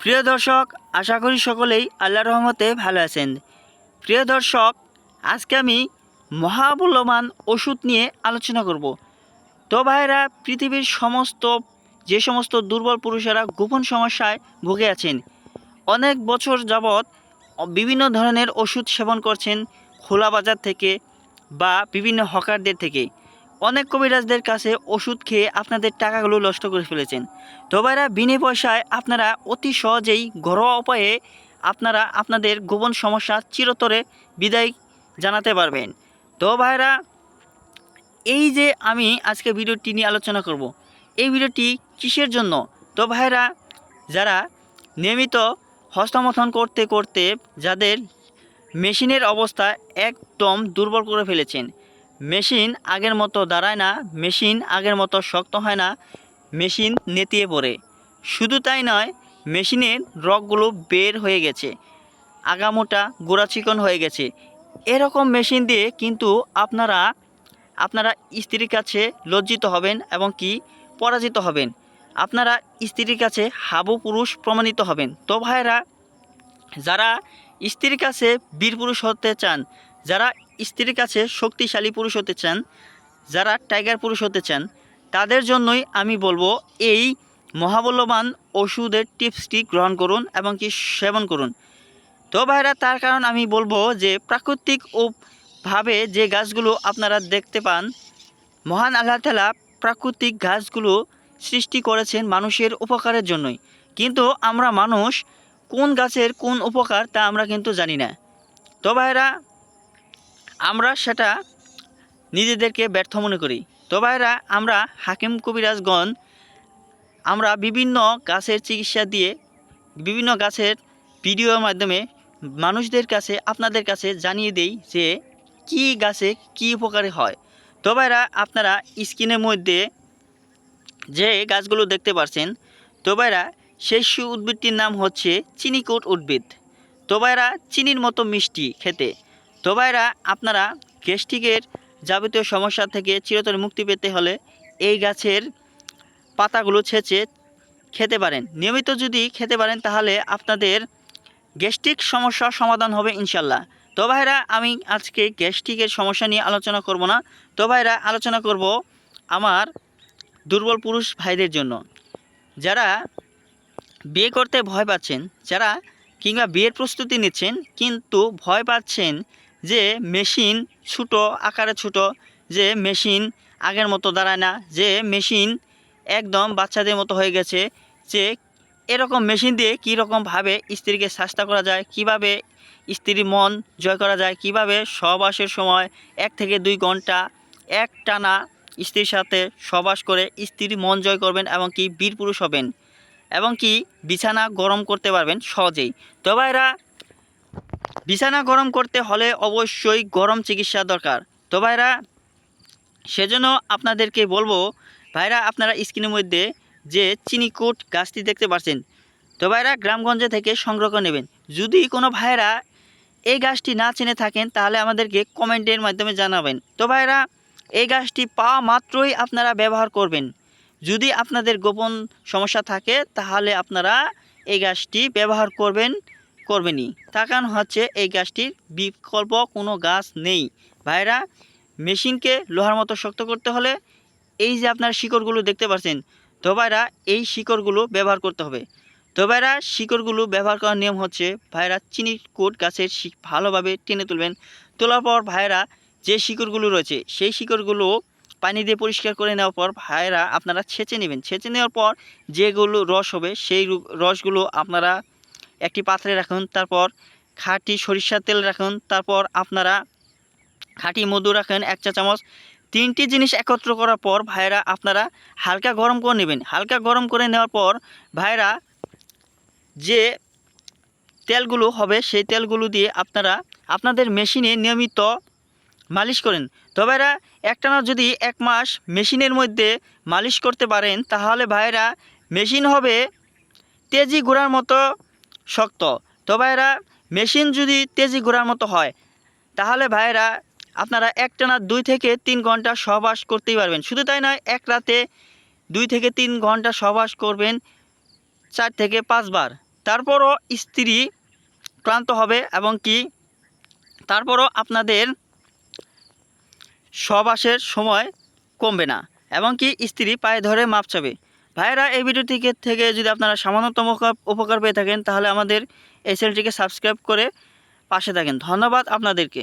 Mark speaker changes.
Speaker 1: প্রিয় দর্শক, আশা করি সকলেই আল্লাহর রহমতে ভালো আছেন। প্রিয় দর্শক, আজকে আমি মহামূল্যবান ওষুধ নিয়ে আলোচনা করব। তো ভাইরা, পৃথিবীর যে সমস্ত দুর্বল পুরুষেরা গোপন সমস্যায় ভুগে আছেন, অনেক বছর যাবৎ বিভিন্ন ধরনের ওষুধ সেবন করছেন, খোলা বাজার থেকে বা বিভিন্ন হকারদের থেকে। অনেক কবিরাজদের কাছে ওষুধ খেয়ে আপনাদের টাকাগুলো নষ্ট করে ফেলেছেন। তো ভাইরা, বিনা পয়সায় আপনারা অতি সহজেই ঘরোয়া উপায়ে আপনারা আপনাদের গোপন সমস্যা চিরতরে বিদায় জানাতে পারবেন। তো ভাইরা, এই যে আমি আজকে ভিডিওটি নিয়ে আলোচনা করব, এই ভিডিওটি কিসের জন্য? তো ভাইরা, যারা নিয়মিত হস্তমথন করতে করতে যাদের মেশিনের অবস্থা একদম দুর্বল করে ফেলেছেন, মেশিন আগের মতো দাঁড়ায় না, মেশিন আগের মতো শক্ত হয় না, মেশিন নেতিয়ে পড়ে। শুধু তাই নয়, মেশিনের রগগুলো বের হয়ে গেছে, আগামোটা গোড়া চিকন হয়ে গেছে। এরকম মেশিন দিয়ে কিন্তু আপনারা স্ত্রীর কাছে লজ্জিত হবেন এবং কি পরাজিত হবেন। আপনারা স্ত্রীর কাছে হাবু পুরুষ প্রমাণিত হবেন। তো ভাইরা, যারা স্ত্রীর কাছে বীর পুরুষ হতে চান, যারা স্ত্রীর কাছে শক্তিশালী পুরুষ হতে চান, যারা টাইগার পুরুষ হতে চান, তাদের জন্যই আমি বলবো এই মহামূল্যবান ওষুধের টিপসটি গ্রহণ করুন এবং কি সেবন করুন। তো ভাইরা, তার কারণ আমি বলবো যে প্রাকৃতিক ভাবে যে গাছগুলো আপনারা দেখতে পান, মহান আল্লাহ তাআলা প্রাকৃতিক গাছগুলো সৃষ্টি করেছেন মানুষের উপকারের জন্যই। কিন্তু আমরা মানুষ কোন গাছের কোন উপকার তা আমরা কিন্তু জানি না। তো ভাইরা, আমরা সেটা নিজেদেরকে ব্যর্থ মনে করি। তো ভাইরা, আমরা হাকিম কবিরাজগণ আমরা বিভিন্ন গাছের চিকিৎসা দিয়ে, বিভিন্ন গাছের ভিডিওর মাধ্যমে মানুষদের কাছে, আপনাদের কাছে জানিয়ে দেই যে কি গাছে কি উপকারে হয়। তো ভাইরা, আপনারা স্ক্রিনের মধ্যে যে গাছগুলো দেখতে পাচ্ছেন, তো ভাইরা, সেই উদ্ভিদটির নাম হচ্ছে চিনিকুট উদ্ভিদ। তো ভাইরা, চিনির মতো মিষ্টি খেতে। তো ভাইরা, আপনারা গ্যাস্ট্রিকের যাবতীয় সমস্যা থেকে চিরতরে মুক্তি পেতে হলে এই গাছের পাতাগুলো ছেঁচে খেতে পারেন। নিয়মিত যদি খেতে পারেন তাহলে আপনাদের গ্যাস্ট্রিক সমস্যার সমাধান হবে ইনশাল্লাহ। তো ভাইরা, আমি আজকে গ্যাস্ট্রিকের সমস্যা নিয়ে আলোচনা করব না। তো ভাইরা, আলোচনা করব আমার দুর্বল পুরুষ ভাইদের জন্য, যারা বিয়ে করতে ভয় পাচ্ছেন, যারা কিংবা বিয়ের প্রস্তুতি নিচ্ছেন কিন্তু ভয় পাচ্ছেন যে মেশিন ছোটো আকারে ছোটো, যে মেশিন আগের মতো দাঁড়ায় না, যে মেশিন একদম বাচ্চাদের মতো হয়ে গেছে, যে এরকম মেশিন দিয়ে কীরকমভাবে স্ত্রীকে শাস্তা করা যায়, কিভাবে স্ত্রীর মন জয় করা যায়, কিভাবে সহবাসের সময় 1 থেকে 2 ঘন্টা একটানা স্ত্রীর সাথে সহবাস করে স্ত্রীর মন জয় করবেন এবং কি বীর পুরুষ হবেন এবং কি বিছানা গরম করতে পারবেন সহজেই। তো ভাইরা, বিছানা গরম করতে হলে অবশ্যই গরম চিকিৎসা দরকার। তো ভাইরা, সেজন্য আপনাদেরকে বলবো, ভাইরা, আপনারা স্ক্রিনের মধ্যে যে চিনিকুট গাছটি দেখতে পাচ্ছেন, তো ভাইরা, গ্রামগঞ্জে থেকে সংগ্রহ করে নেবেন। যদি কোনো ভাইরা এই গাছটি না চিনে থাকেন তাহলে আমাদেরকে কমেন্টের মাধ্যমে জানাবেন। তো ভাইরা, এই গাছটি পাওয়া মাত্রই আপনারা ব্যবহার করবেন। যদি আপনাদের গোপন সমস্যা থাকে তাহলে আপনারা এই গাছটি ব্যবহার করবেনই। তার কারণ হচ্ছে এই গাছটির বিকল্প কোনো গাছ নেই। ভাইরা, মেশিনকে লোহার মতো শক্ত করতে হলে এই যে আপনারা শিকড়গুলো দেখতে পাচ্ছেন, তো ভাইরা, এই শিকড়গুলো ব্যবহার করতে হবে। তো ভাইরা, শিকড়গুলো ব্যবহার করার নিয়ম হচ্ছে, ভাইরা, চিনিকুট গাছের ভালোভাবে টেনে তুলবেন। তোলার পর ভাইরা, যে শিকড়গুলো রয়েছে সেই শিকড়গুলো পানি দিয়ে পরিষ্কার করে নেওয়ার পর ভাইরা আপনারা ছেঁচে নেবেন। ছেঁচে নেওয়ার পর যেগুলো রস হবে সেই রসগুলো আপনারা একটি পাত্রে রাখুন। তারপর খাঁটি সরিষার তেল রাখুন। তারপর আপনারা খাঁটি মধু রাখেন 1 চা চামচ। 3টি জিনিস একত্র করার পর ভাইরা আপনারা হালকা গরম করে নেবেন। হালকা গরম করে নেওয়ার পর ভাইরা, যে তেলগুলো হবে সেই তেলগুলো দিয়ে আপনারা আপনাদের মেশিনে নিয়মিত মালিশ করেন। তো ভাইরা, একটানা যদি 1 মাস মেশিনের মধ্যে মালিশ করতে পারেন তাহলে ভাইরা মেশিন হবে তেজি ঘোড়ার মতো শক্ত। তো ভাইরা, মেশিন যদি তেজি ঘোড়ার মতো হয় তাহলে ভাইরা আপনারা একটানা 2 থেকে 3 ঘন্টা সহবাস করতেই পারবেন। শুধু তাই নয়, এক রাতে 2 থেকে 3 ঘন্টা সহবাস করবেন 4 থেকে 5 বার। তারপরও স্ত্রী ক্লান্ত হবে এবং কি তারপরও আপনাদের সহবাসের সময় কমবে না এবং কি স্ত্রী পায়ে ধরে মাপ চাবে। ভাইয়েরা, এই ভিডিও থেকে যদি আপনারা সামান্যতম উপকার পেয়ে থাকেন তাহলে আমাদের এই চ্যানেলটিকে সাবস্ক্রাইব করে পাশে থাকেন। ধন্যবাদ আপনাদেরকে।